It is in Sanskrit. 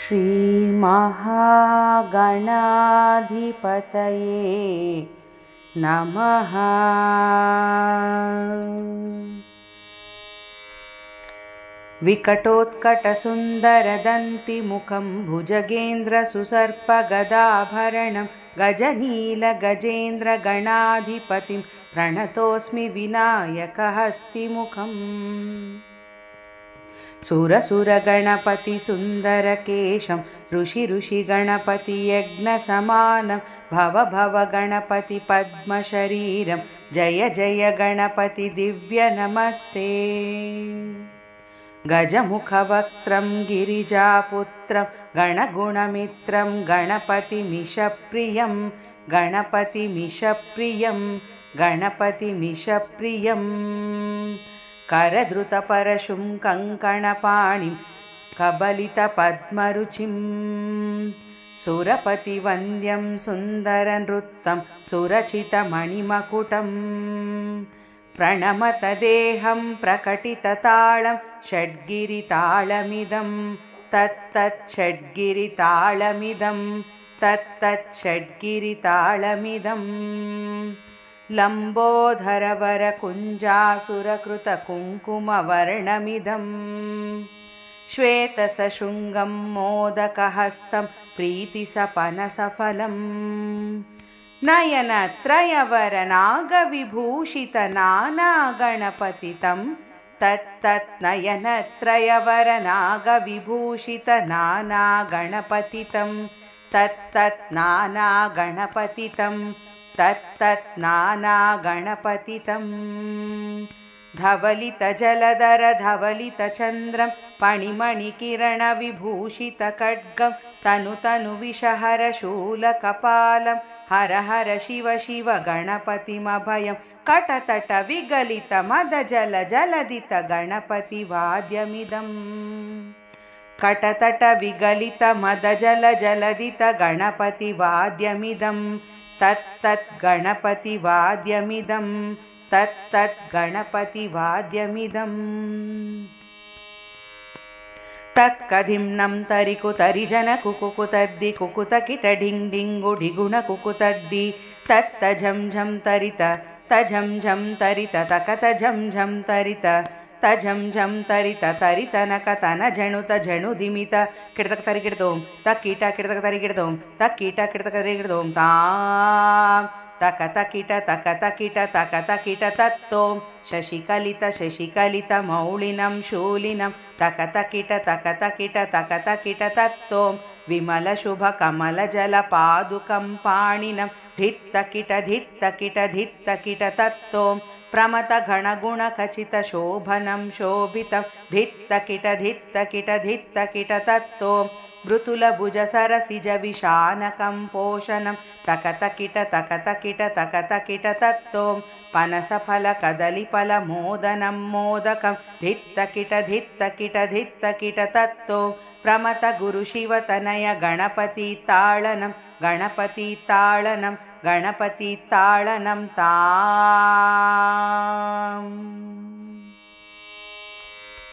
श्रीमहागणाधिपतये नमः। विकटोत्कटसुन्दरदन्तिमुखं भुजगेन्द्रसुसर्पगदाभरणं गजनीलगजेन्द्रगणाधिपतिं प्रणतोऽस्मि विनायकहस्तिमुखम्। सुरसुरगणपतिसुन्दरकेशं ऋषिगणपतियज्ञसमानं भवगणपतिपद्मशरीरं जय जय गणपति दिव्यनमस्ते। गजमुखवक्त्रं गिरिजापुत्रं गणगुणमित्रं गणपतिमिषप्रियं गणपतिमिषप्रियं करधृतपरशुं कङ्कणपाणिं कबलितपद्मरुचिं सुरपतिवन्द्यं सुन्दरनृत्तं सुरचितमणिमकुटम् प्रणमतदेहं प्रकटिततालं षड्गिरितालमिदं तत्तच्छड्गिरितालमिदं लम्बोदरवरकुञ्जासुरकृतकुङ्कुमवर्णमिदं श्वेतसशृङ्गं मोदकहस्तं प्रीतिसपनसफलम् नयनत्रयवरनागविभूषितनानागणपतितं तत्तत्नानागणपतितं धवलितजलधर धवलितचन्द्रं पणिमणिकिरणविभूषितखड्गं तनुविषहरशूलकपालं हर हर शिव शिव गणपतिमभयं कटतटविगलितमदजलजलदितगणपतिवाद्यमिदम् कटतटविगलितमदजलजलदितगणपतिवाद्यमिदं तत्तद्गणपतिवाद्यमिदं तक्कधिम्नं तरिकुतरिजनकुकुतद्दि कुकुतकिटढिङ् ढिङ्गुढिगुणकुकुतद्दि तत्तझं झं तरित तझं झं तरित तकतझं झं तरित तझं झं तरित तरितनकतनझणुत झणुधिमित किडतकतरिकिडतों तक्कीट किडतकतरिकिडतों तक्कीट किडतकतरिकिडतों तां तकतकिट तकतकिट तकतकिट तत्तों शशिकलितमौलिनं शूलिनं तकतकिट तकतकिट तकतकिट तत्तों विमलशुभकमलजलपादुकं पाणिनं धित्तकिट तत्तों प्रमथगणगुणखचितशोभनं शोभितं धित्तकिट तत्तों मृतुलभुजसरसिजविशानकं पोषणं तकतकिट तत्तों पनसफलकदलीफलमोदनं मोदकं धित्तकिट तत्तों प्रमथगुरुशिवतनय गणपतिताळनं ताम्।